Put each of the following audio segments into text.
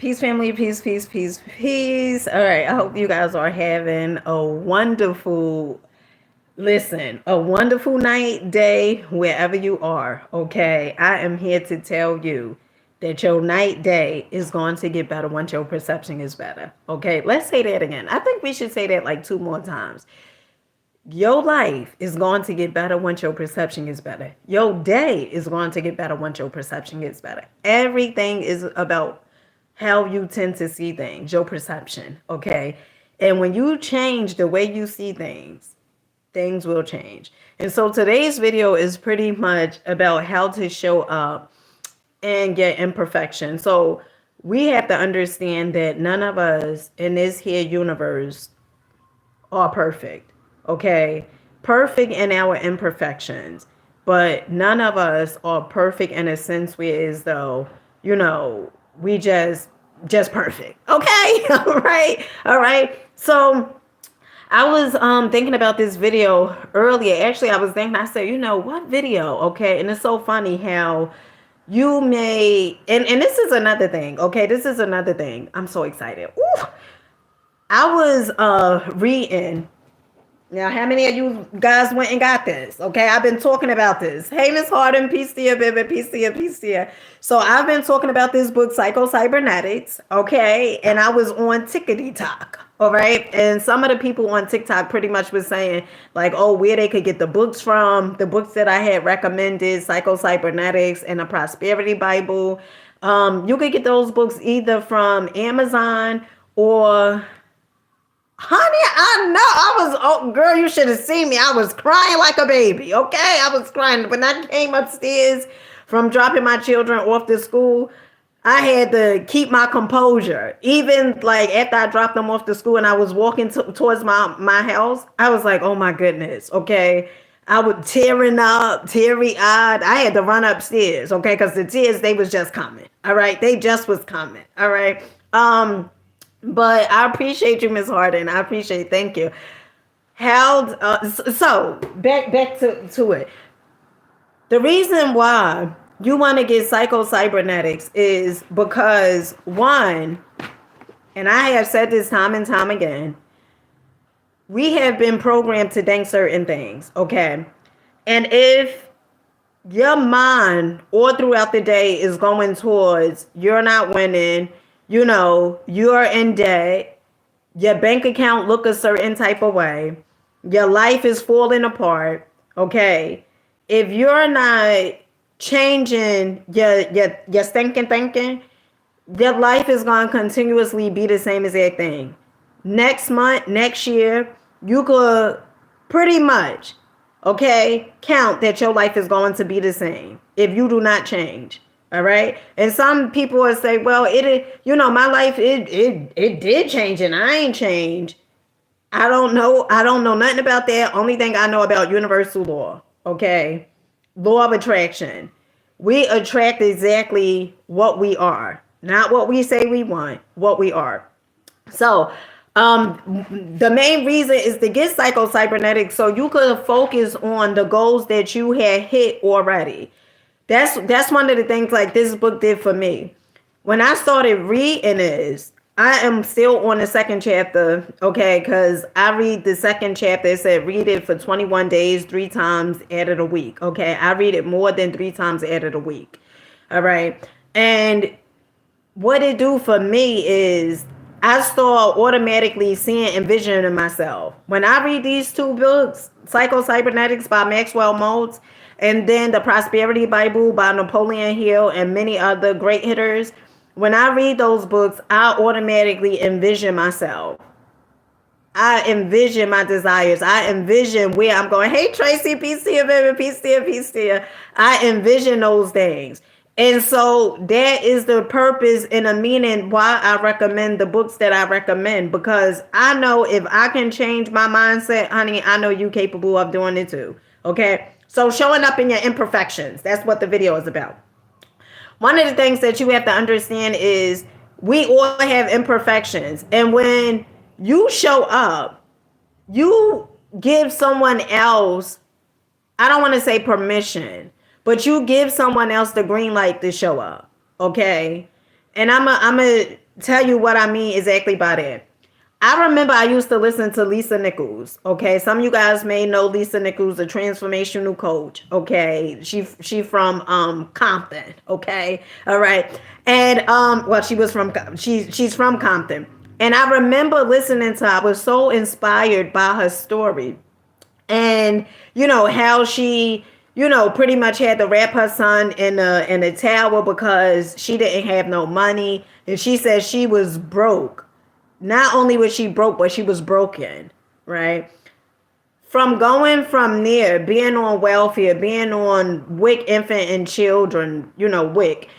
Peace, family, peace, peace, peace, peace. All right, I hope you guys are having a wonderful night, day, wherever you are. Okay, I am here to tell you that your night, day is going to get better once your perception is better. Okay, let's say that again. I think we should say that like two more times. Your life is going to get better once your perception is better. Your day is going to get better once your perception gets better. Everything is about how you tend to see things, your perception, okay? And when you change the way you see things, things will change. And so today's video is pretty much about how to show up and get imperfection. So we have to understand that none of us in this here universe are perfect, okay? Perfect in our imperfections, but none of us are perfect in a sense where as though, we just perfect. Okay? All right. So I was thinking about this video earlier. Actually, I was thinking, I said, what video? Okay. And it's so funny how you may and this is another thing. Okay, this is another thing. I'm so excited. Ooh. I was reading. Now, how many of you guys went and got this? Okay, I've been talking about this. Hey, Miss Harden, peace to you, baby, peace to you, peace to you. So I've been talking about this book, Psycho-Cybernetics, okay? And I was on TikTok, all right? And some of the people on TikTok pretty much was saying, like, oh, where they could get the books from, the books that I had recommended, Psycho-Cybernetics and the Prosperity Bible. You could get those books either from Amazon or... Honey, I know. Oh, girl, you should have seen me. I was crying like a baby, okay? I was crying. When I came upstairs from dropping my children off to school, I had to keep my composure. Even like after I dropped them off to school and I was walking towards my house, I was like, oh my goodness, okay? I was tearing up, teary-eyed. I had to run upstairs, okay? Because the tears, they was just coming, all right? They just was coming, all right? But I appreciate you, Miss Harden. I appreciate. Thank you. Held. So back to it. The reason why you want to get Psycho-Cybernetics is because one, and I have said this time and time again, we have been programmed to think certain things. Okay, and if your mind all throughout the day is going towards you're not winning, you're in debt, your bank account look a certain type of way, your life is falling apart, okay? If you're not changing your thinking, your life is going to continuously be the same exact thing. Next month, next year, you could pretty much, okay, count that your life is going to be the same if you do not change. All right. And some people will say, well, my life, it did change and I ain't changed. I don't know. I don't know nothing about that. Only thing I know about universal law. Okay. Law of attraction. We attract exactly what we are, not what we say we want, what we are. So, the main reason is to get Psycho-Cybernetics so you could focus on the goals that you had hit already. That's one of the things like this book did for me. When I started reading this, I am still on the second chapter, okay? Because I read the second chapter. It said read it for 21 days, 3 times out of the week, okay? I read it more than 3 times out of the week, all right? And what it do for me is I start automatically seeing and visioning myself. When I read these 2 books, Psycho-Cybernetics by Maxwell Maltz, and then the Prosperity Bible by Napoleon Hill and many other great hitters, when I read those books, I automatically envision myself. I envision my desires. I envision where I'm going. Hey, Tracy, peace to you, baby. Peace to you, peace to you. I envision those things. And so that is the purpose and the meaning why I recommend the books that I recommend, because I know if I can change my mindset, honey, I know you're capable of doing it too. Okay. So showing up in your imperfections, that's what the video is about. One of the things that you have to understand is we all have imperfections. And when you show up, you give someone else, I don't want to say permission, but you give someone else the green light to show up, okay? And I'm a tell you what I mean exactly by that. I remember I used to listen to Lisa Nichols. Okay, some of you guys may know Lisa Nichols, the transformational coach. Okay, she from Compton. Okay, all right, and well, she's from Compton, and I remember listening to her. I was so inspired by her story, and how she pretty much had to wrap her son in a towel because she didn't have no money, and she said she was broke. Not only was she broke, but she was broken, right? From going from there, being on welfare, being on WIC infant and children, WIC,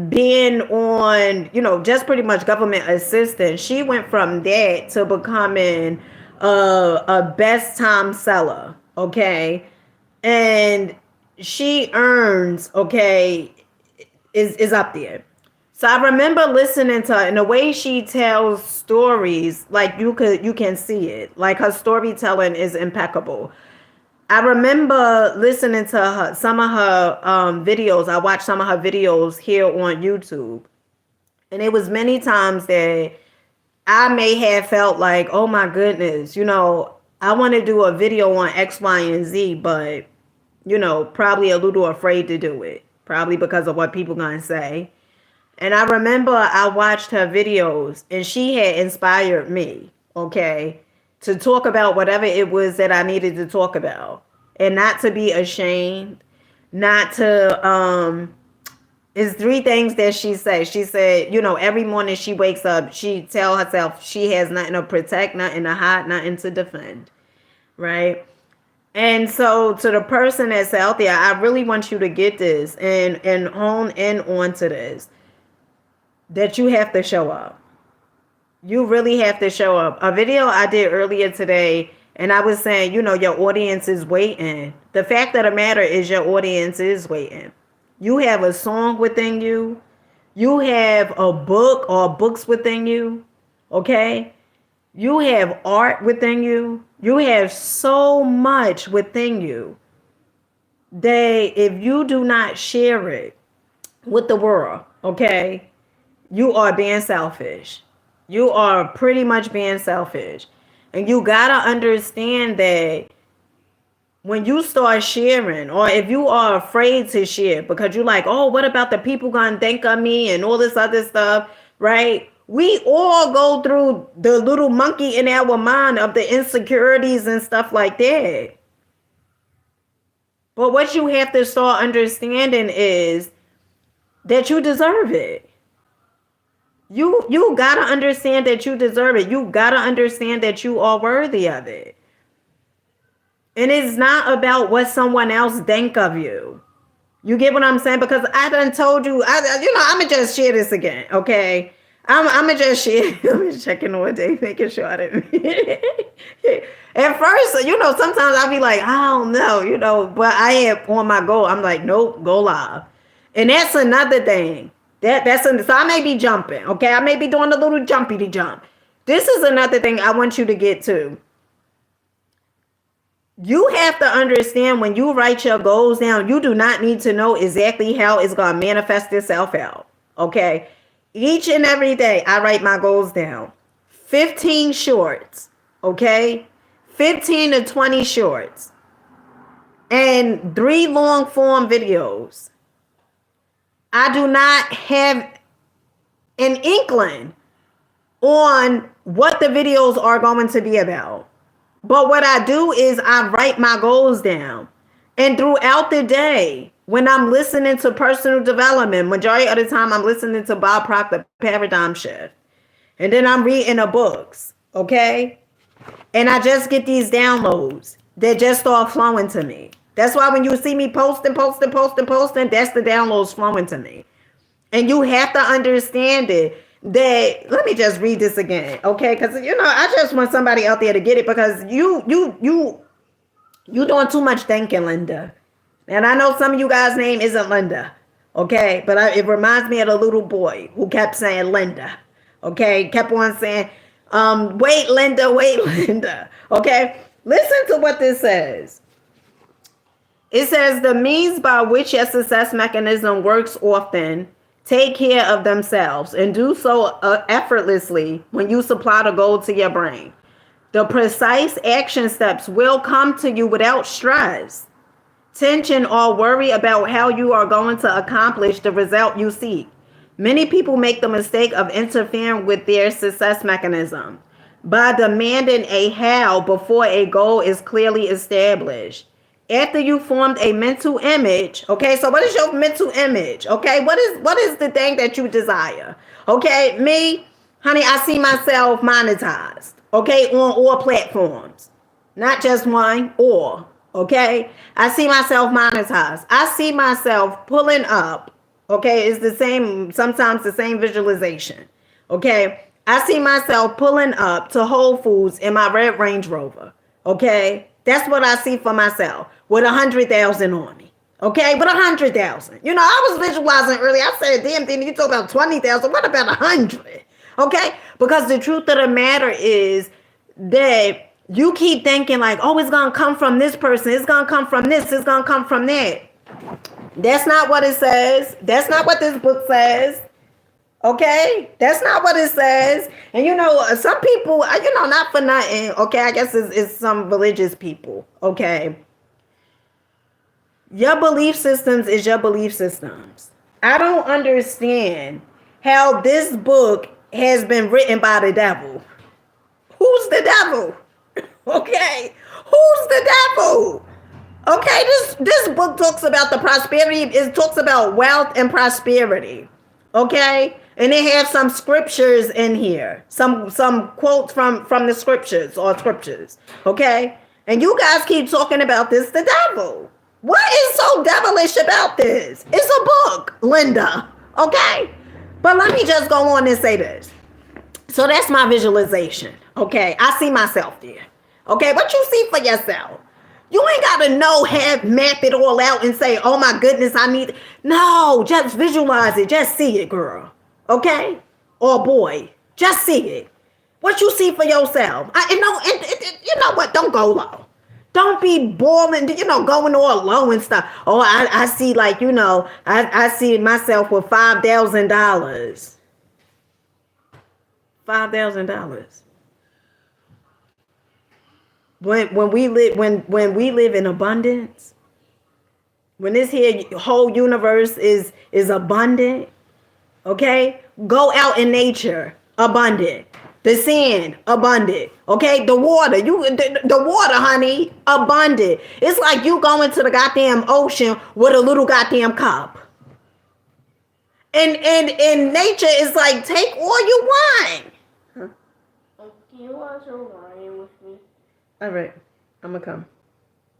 being on, just pretty much government assistance, she went from that to becoming a best time seller, okay? And she earns, okay, is up there. So I remember listening to her, and the way she tells stories, like you can see it. Like her storytelling is impeccable. I remember listening to some of her videos. I watched some of her videos here on YouTube. And it was many times that I may have felt like, oh my goodness, I want to do a video on X, Y, and Z, but, probably a little afraid to do it. Probably because of what people going to say. And I remember I watched her videos, and she had inspired me, okay, to talk about whatever it was that I needed to talk about, and not to be ashamed, not to, it's three things that she said. She said, every morning she wakes up, she tell herself she has nothing to protect, nothing to hide, nothing to defend, right? And so to the person that's out there, I really want you to get this and hone in onto this. That you have to show up. You really have to show up. A video I did earlier today, and I was saying, your audience is waiting. The fact of the matter is your audience is waiting. You have a song within you. You have a book or books within you. Okay? You have art within you. You have so much within you that if you do not share it with the world, okay, you are being selfish. You are pretty much being selfish. And you got to understand that when you start sharing, or if you are afraid to share because you're like, oh, what about the people going to think of me and all this other stuff, right? We all go through the little monkey in our mind of the insecurities and stuff like that. But what you have to start understanding is that you deserve it. You gotta understand that you deserve it. You gotta understand that you are worthy of it. And it's not about what someone else think of you. You get what I'm saying? Because I done told you, I'ma just share this again, okay? I'ma just share. I'm just checking all day, making sure I didn't. At first, sometimes I'll be like, I don't know, but I have on my goal. I'm like, nope, go live. And that's another thing. So I may be jumping, okay? I may be doing a little jumpy to jump. This is another thing I want you to get to. You have to understand when you write your goals down, you do not need to know exactly how it's going to manifest itself out, okay? Each and every day, I write my goals down. 15 shorts, okay? 15 to 20 shorts. And 3 long form videos. I do not have an inkling on what the videos are going to be about. But what I do is I write my goals down. And throughout the day, when I'm listening to personal development, majority of the time I'm listening to Bob Proctor, Paradigm Shift. And then I'm reading the books, okay? And I just get these downloads that just start flowing to me. That's why when you see me posting, that's the downloads flowing to me. And you have to understand it. That, let me just read this again, okay? Because, I just want somebody out there to get it, because you doing too much thinking, Linda. And I know some of you guys' name isn't Linda, okay? But it reminds me of a little boy who kept saying Linda, okay? Kept on saying, wait, Linda, okay? Listen to what this says. It says, the means by which your success mechanism works often take care of themselves and do so effortlessly when you supply the goal to your brain. The precise action steps will come to you without stress, tension, or worry about how you are going to accomplish the result you seek. Many people make the mistake of interfering with their success mechanism by demanding a how before a goal is clearly established. After you formed a mental image, okay, so what is your mental image? Okay, what is the thing that you desire? Okay, me, honey, I see myself monetized, okay, on all platforms. Not just one, or, okay? I see myself monetized. I see myself pulling up, okay? It's the same, sometimes the same visualization, okay? I see myself pulling up to Whole Foods in my red Range Rover, okay? That's what I see for myself with 100,000 on me, okay? With 100,000. You know, I was visualizing earlier. I said, damn, then you talk about 20,000. What about 100? Okay? Because the truth of the matter is that you keep thinking like, oh, it's going to come from this person. It's going to come from this. It's going to come from that. That's not what it says. That's not what this book says. Okay? That's not what it says. And you know, some people, you know, not for nothing. Okay? I guess it's some religious people. Okay? Your belief systems is your belief systems. I don't understand how this book has been written by the devil. Who's the devil? Okay, who's the devil? Okay, this book talks about the prosperity. It talks about wealth and prosperity. Okay, and they have some scriptures in here, some quotes from the scriptures or scriptures. Okay, and you guys keep talking about this, the devil. What is so devilish about this? It's a book, Linda. Okay, but let me just go on and say this. So that's my visualization. Okay, I see myself there. Okay, what you see for yourself? You ain't gotta map it all out and say, oh my goodness, I need. No, just visualize it. Just see it, girl. Okay? Or boy, just see it. What you see for yourself. You know what? Don't go low. Don't be boiling, going all low and stuff. Oh, I see like, I see myself with $5,000. $5,000. When we live in abundance, when this here whole universe is abundant, okay? Go out in nature, abundant. The sand, abundant. Okay, the water, the water, honey, abundant. It's like you going to the goddamn ocean with a little goddamn cup. And nature is like, take all you want. Can you watch a lion with me? All right, I'm gonna come.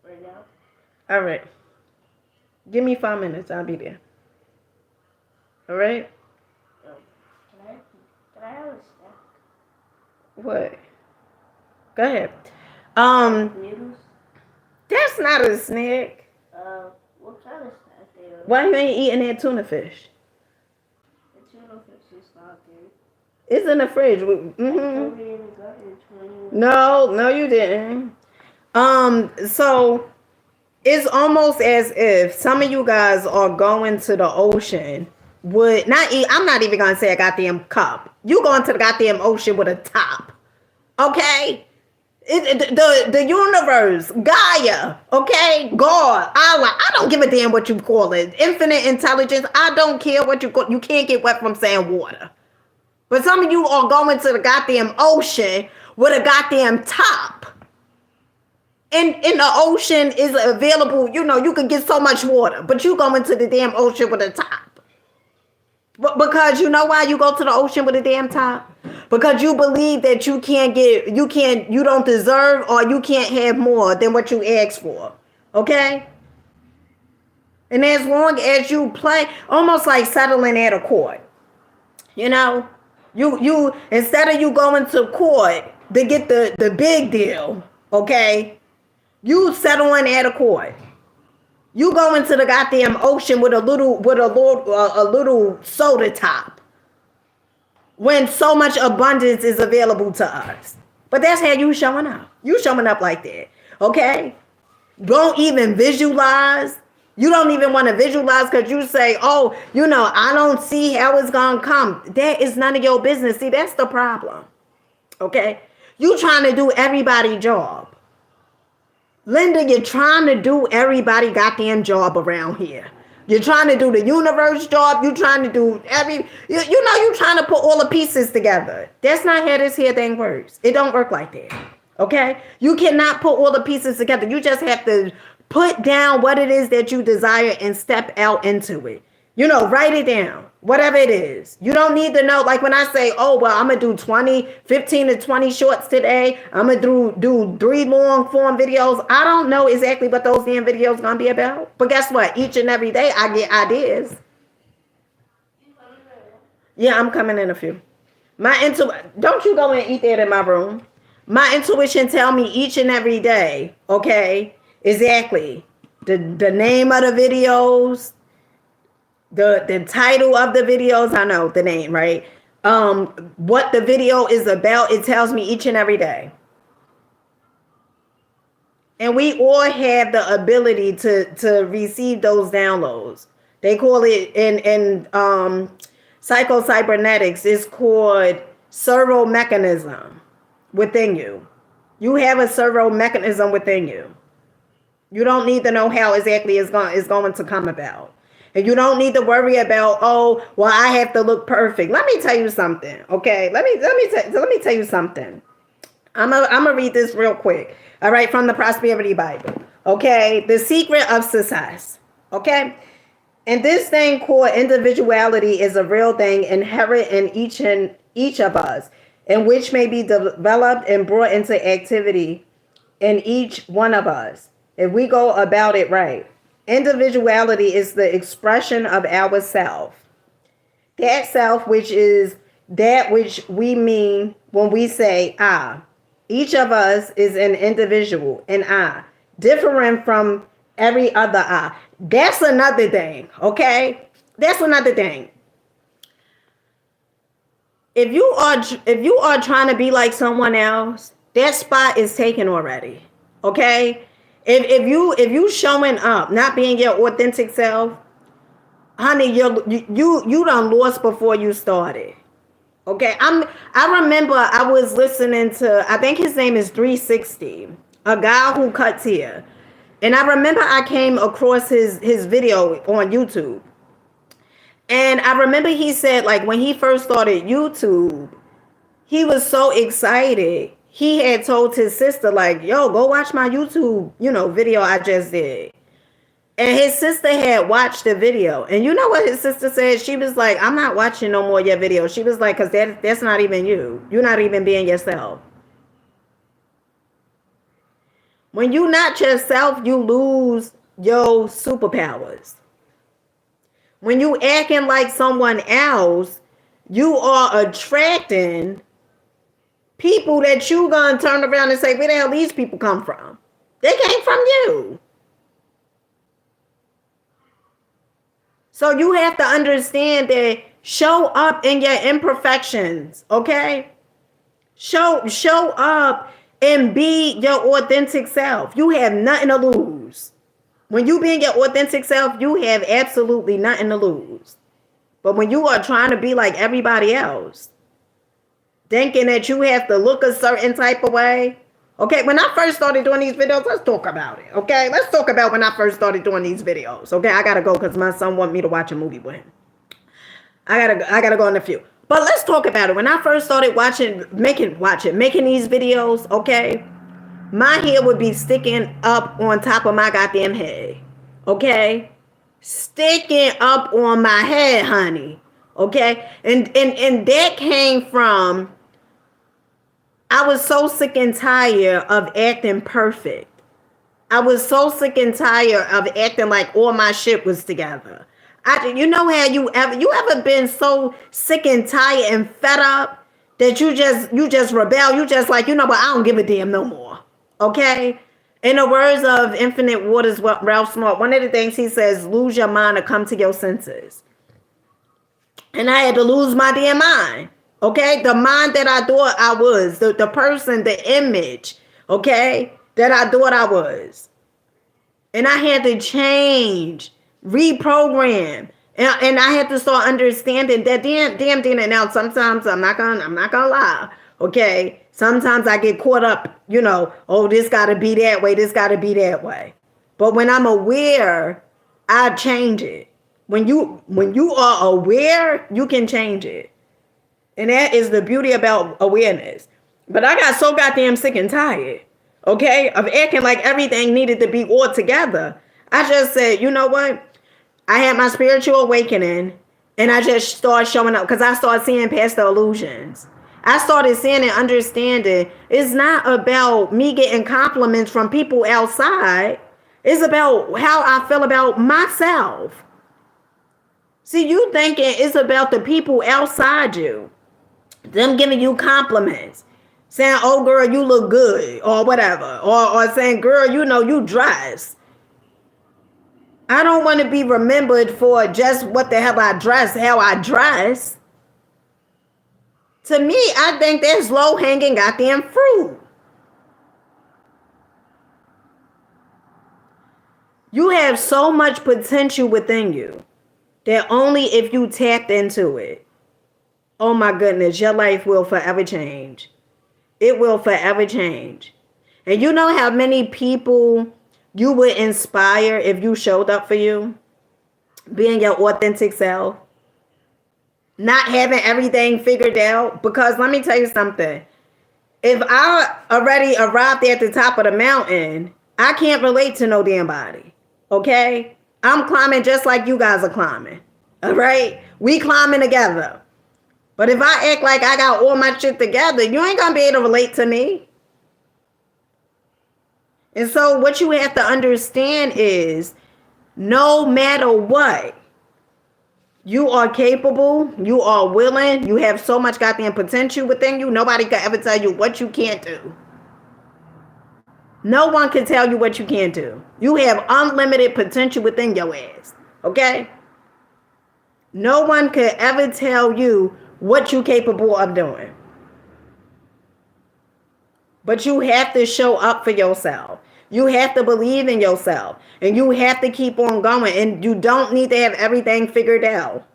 Right now? All right. Give me 5 minutes. I'll be there. All right? Can I have a snack? What? Go ahead. Noodles? That's not a snack. What kind of snack they are? Why you ain't eating that tuna fish? The tuna fish is not good. It's in the fridge. No, you didn't. So it's almost as if some of you guys are going to the ocean with I'm not even gonna say a goddamn cup. You going to the goddamn ocean with a top. Okay? The universe, Gaia, okay, God, Allah, I don't give a damn what you call it. Infinite intelligence, I don't care what you call. You can't get wet from sand water. But some of you are going to the goddamn ocean with a goddamn top. And in the ocean is available, you can get so much water. But you go into the damn ocean with a top. Because you know why you go to the ocean with a damn top? Because you believe that you don't deserve or you can't have more than what you asked for. Okay? And as long as you play, almost like settling at a court. You instead of you going to court to get the big deal, okay? You settling at a court. You go into the goddamn ocean with a little soda top when so much abundance is available to us. But that's how you showing up. You showing up like that, okay? Don't even visualize. You don't even want to visualize because you say, oh, I don't see how it's going to come. That is none of your business. See, that's the problem. Okay? You trying to do everybody's job. Linda, you're trying to do everybody goddamn job around here. You're trying to do the universe job. You're trying to do you're trying to put all the pieces together. That's not how this here thing works. It don't work like that. Okay? You cannot put all the pieces together. You just have to put down what it is that you desire and step out into it. Write it down. Whatever it is. You don't need to know. Like when I say, oh, well, I'm going to do 15 to 20 shorts today. I'm going to do 3 long form videos. I don't know exactly what those damn videos going to be about. But guess what? Each and every day I get ideas. Yeah, I'm coming in a few. Don't you go and eat that in my room. My intuition tell me each and every day, okay, exactly the name of the videos, the title of the videos. I know the name, right? What the video is about, it tells me each and every day. And we all have the ability to receive those downloads. They call it in psycho-cybernetics, it's called servo mechanism within you. You have a servo mechanism within you. You don't need to know how exactly it's going to come about. And you don't need to worry about, oh, well, I have to look perfect. Let me tell you something, okay? Let me tell you something. I'm gonna read this real quick. All right, from the Prosperity Bible. Okay, the secret of success. Okay, and this thing called individuality is a real thing inherent in each of us, and which may be developed and brought into activity in each one of us if we go about it right. Individuality is the expression of our self. That self, which is that which we mean when we say I. Each of us is an individual, an I, different from every other I. That's another thing, okay? That's another thing. If you are trying to be like someone else, that spot is taken already, okay? If you showing up, not being your authentic self, honey, you done lost before you started. Okay, I remember I was listening to, I think his name is 360, a guy who cuts hair. And I remember I came across his video on YouTube. And I remember he said, like, when he first started YouTube, he was so excited. He had told his sister, like, yo, go watch my YouTube, video I just did. And his sister had watched the video. And you know what his sister said? She was like, I'm not watching no more of your videos. She was like, because that's not even you. You're not even being yourself. When you're not yourself, you lose your superpowers. When you acting like someone else, you are attracting people that you gonna turn around and say, where the hell these people come from? They came from you. So you have to understand that show up in your imperfections, okay? Show up and be your authentic self. You have nothing to lose. When you being your authentic self, you have absolutely nothing to lose. But when you are trying to be like everybody else, thinking that you have to look a certain type of way. Okay, when I first started doing these videos, let's talk about it. Okay, let's talk about when I first started doing these videos. Okay, I gotta go because my son wants me to watch a movie with him. I gotta go in a few. But let's talk about it. When I first started making these videos, okay, my hair would be sticking up on top of my goddamn head. Okay, sticking up on my head, honey. Okay, and that came from, I was so sick and tired of acting perfect. I was so sick and tired of acting like all my shit was together. You know how you ever been so sick and tired and fed up that you just rebel. You just like, what, I don't give a damn no more. Okay? In the words of Infinite Waters, Ralph Smart, one of the things he says, lose your mind or come to your senses. And I had to lose my damn mind. Okay? The mind that I thought I was. The person, the image, okay, that I thought I was. And I had to change, reprogram. And I had to start understanding that damn Dina. Now sometimes I'm not gonna lie. Okay. Sometimes I get caught up, oh, this gotta be that way, this gotta be that way. But when I'm aware, I change it. When you are aware, you can change it. And that is the beauty about awareness. But I got so goddamn sick and tired, okay, of acting like everything needed to be all together. I just said, you know what? I had my spiritual awakening and I just started showing up because I started seeing past the illusions. I started seeing and understanding it's not about me getting compliments from people outside. It's about how I feel about myself. See, you thinking it's about the people outside you, them giving you compliments, saying, oh, girl, you look good, or whatever, or saying, girl, you dress. I don't want to be remembered for just what the hell I dress, how I dress. To me, I think that's low-hanging goddamn fruit. You have so much potential within you that only if you tapped into it, oh my goodness, your life will forever change. It will forever change. And you know how many people you would inspire if you showed up for you? Being your authentic self. Not having everything figured out. Because let me tell you something. If I already arrived at the top of the mountain, I can't relate to no damn body. Okay? I'm climbing just like you guys are climbing. All right? We climbing together. But if I act like I got all my shit together, you ain't gonna be able to relate to me. And so what you have to understand is no matter what, you are capable, you are willing, you have so much goddamn potential within you. Nobody can ever tell you what you can't do. No one can tell you what you can't do. You have unlimited potential within your ass. Okay? No one could ever tell you what you're capable of doing. But you have to show up for yourself. You have to believe in yourself. And you have to keep on going. And you don't need to have everything figured out.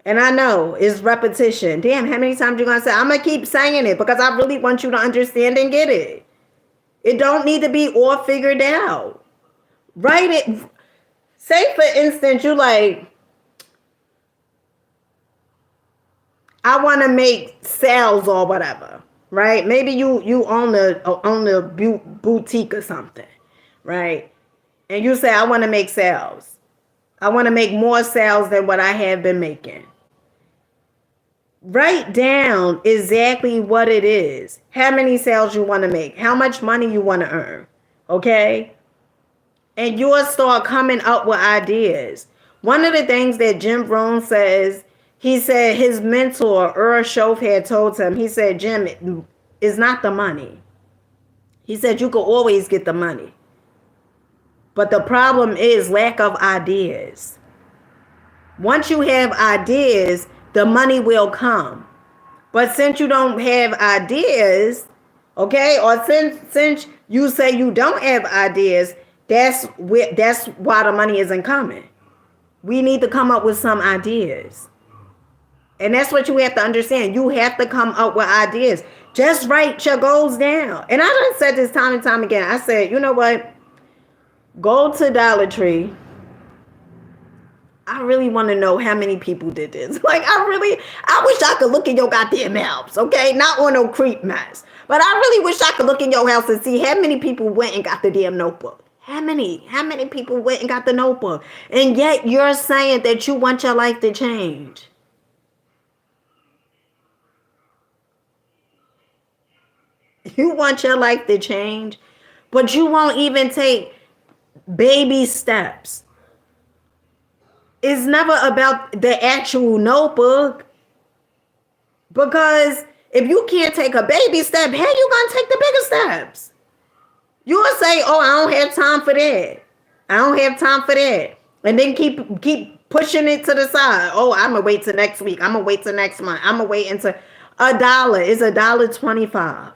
And I know it's repetition. Damn, how many times you going to say? I'm going to keep saying it because I really want you to understand and get it. It don't need to be all figured out. Write it. Say, for instance, you like, I want to make sales or whatever, right? Maybe you own a boutique or something, right? And you say, I want to make sales. I want to make more sales than what I have been making. Write down exactly what it is. How many sales you want to make. How much money you want to earn. Okay? And you'll start coming up with ideas. One of the things that Jim Rohn says, he said his mentor, Earl Shoaff, had told him, he said, Jim, it's not the money. He said, you can always get the money. But the problem is lack of ideas. Once you have ideas, the money will come. But since you don't have ideas, okay, or since you say you don't have ideas, that's why the money isn't coming. We need to come up with some ideas. And that's what you have to understand. You have to come up with ideas. Just write your goals down. And I done said this time and time again. I said, you know what? Go to Dollar Tree. I really want to know how many people did this. Like, I wish I could look in your goddamn house, okay? Not on no creep mess. But I really wish I could look in your house and see how many people went and got the damn notebook. How many people went and got the notebook? And yet you're saying that you want your life to change. You want your life to change, but you won't even take baby steps. It's never about the actual notebook. Because if you can't take a baby step, how you going to take the bigger steps? You'll say, oh, I don't have time for that. I don't have time for that. And then keep pushing it to the side. Oh, I'm going to wait till next week. I'm going to wait till next month. I'm going to wait until $1 is $1.25.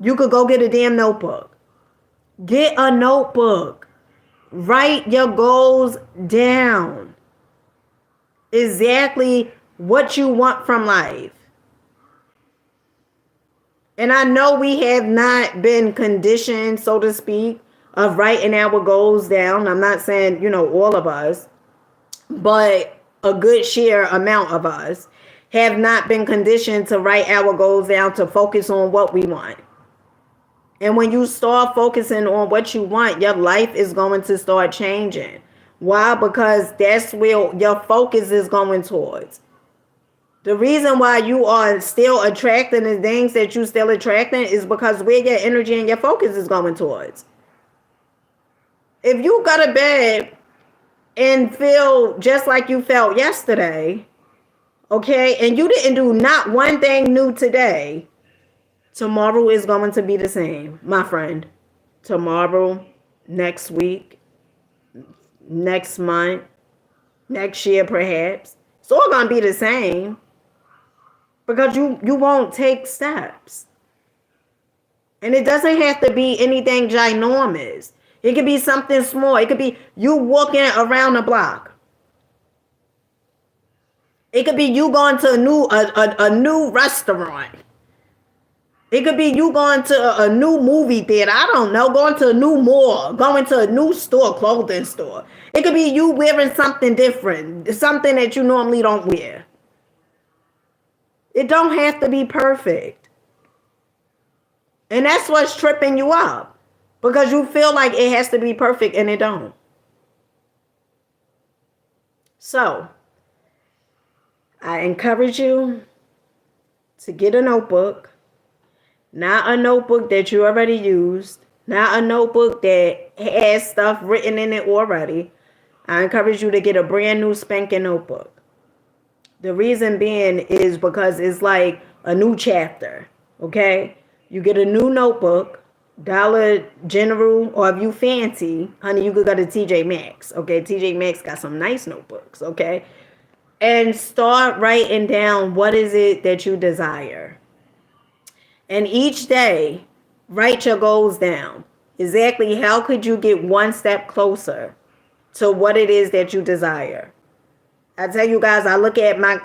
You could go get a damn notebook. Get a notebook. Write your goals down. Exactly what you want from life. And I know we have not been conditioned, so to speak, of writing our goals down. I'm not saying, all of us, but a good share amount of us have not been conditioned to write our goals down, to focus on what we want. And when you start focusing on what you want, your life is going to start changing. Why? Because that's where your focus is going towards. The reason why you are still attracting the things that you still attracting is because where your energy and your focus is going towards. If you go to bed and feel just like you felt yesterday, okay, and you didn't do not one thing new today, tomorrow is going to be the same, my friend. Tomorrow, next week, next month, next year perhaps. It's all going to be the same because you won't take steps. And it doesn't have to be anything ginormous. It could be something small. It could be you walking around the block. It could be you going to a new restaurant. It could be you going to a new movie theater. I don't know. Going to a new mall. Going to a new store, clothing store. It could be you wearing something different. Something that you normally don't wear. It don't have to be perfect. And that's what's tripping you up. Because you feel like it has to be perfect and it don't. So, I encourage you to get a notebook. Not a notebook that you already used. Not a notebook that has stuff written in it already. I encourage you to get a brand new spanking notebook. The reason being is because it's like a new chapter. Okay? You get a new notebook. Dollar General, or if you fancy, honey, you could go to TJ Maxx. Okay? TJ Maxx got some nice notebooks. Okay? And start writing down what is it that you desire. And each day, write your goals down. Exactly how could you get one step closer to what it is that you desire? I tell you guys, I look at my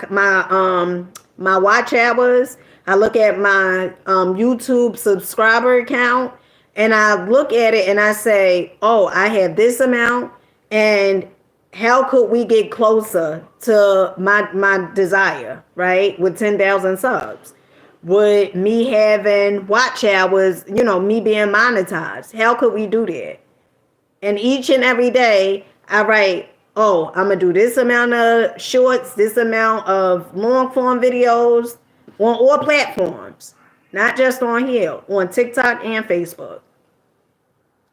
watch hours. I look at my YouTube subscriber count, and I look at it and I say, oh, I have this amount, and how could we get closer to my desire, right? With 10,000 subs. With me having watch hours, me being monetized. How could we do that? And each and every day, I write, oh, I'm going to do this amount of shorts, this amount of long form videos on all platforms. Not just on here, on TikTok and Facebook.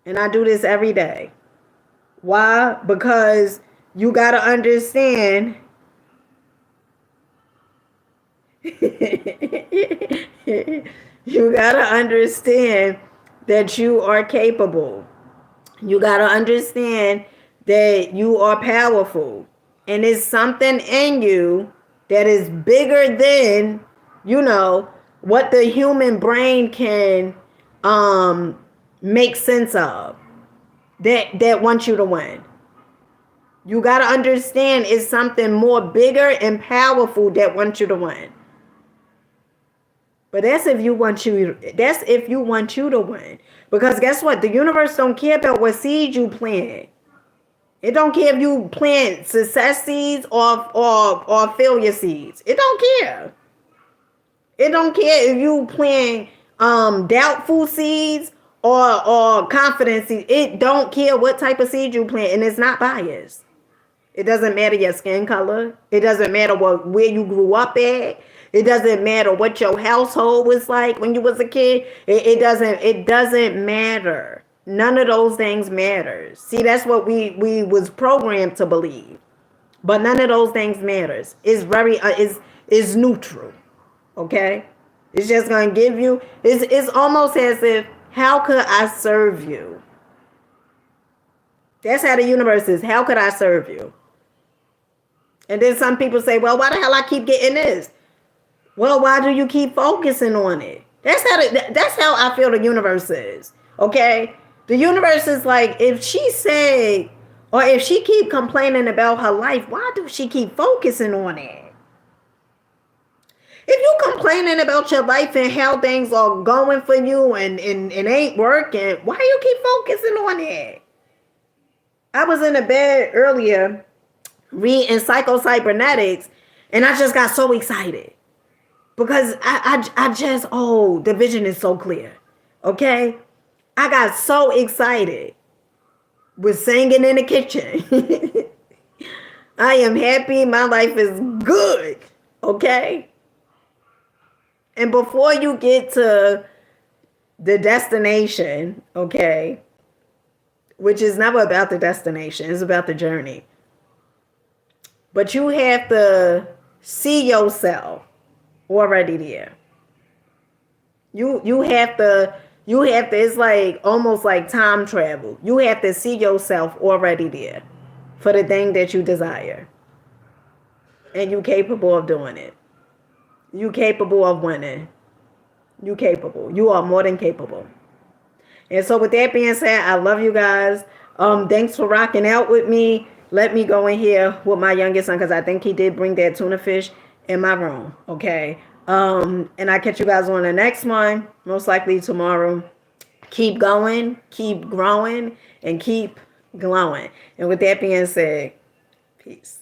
And I do this every day. Why? Because you got to understand you gotta understand that you are capable. You gotta understand that you are powerful. And it's something in you that is bigger than, what the human brain can make sense of. That wants you to win. You gotta understand it's something more bigger and powerful that wants you to win. But that's if you want you to win. Because guess what? The universe don't care about what seed you plant. It don't care if you plant success seeds or failure seeds. It don't care. It don't care if you plant doubtful seeds or confidence seeds. It don't care what type of seed you plant, and it's not biased. It doesn't matter your skin color. It doesn't matter where you grew up at. It doesn't matter what your household was like when you was a kid. It doesn't matter. None of those things matters. See, that's what we was programmed to believe. But none of those things matters. It's very is neutral. Okay? It's just gonna give you. It's almost as if, how could I serve you? That's how the universe is. How could I serve you? And then some people say, well, why the hell I keep getting this? Well, why do you keep focusing on it? That's how I feel the universe is. Okay? The universe is like, if she said, or if she keep complaining about her life, why do she keep focusing on it? If you complaining about your life and how things are going for you and it ain't working, why you keep focusing on it? I was in the bed earlier reading psycho-cybernetics, and I just got so excited because I just, oh, the vision is so clear. Okay? I got so excited with singing in the kitchen. I am happy. My life is good. Okay? And before you get to the destination, okay, which is never about the destination, it's about the journey. But you have to see yourself already there. You have to it's like almost like time travel. You have to see yourself already there for the thing that you desire. And you capable of doing it. You capable of winning. You capable. You are more than capable. And so with that being said, I love you guys. Thanks for rocking out with me. Let me go in here with my youngest son because I think he did bring that tuna fish in my room. Okay. And I catch you guys on the next one, most likely tomorrow. Keep going, keep growing, and keep glowing. And with that being said, peace.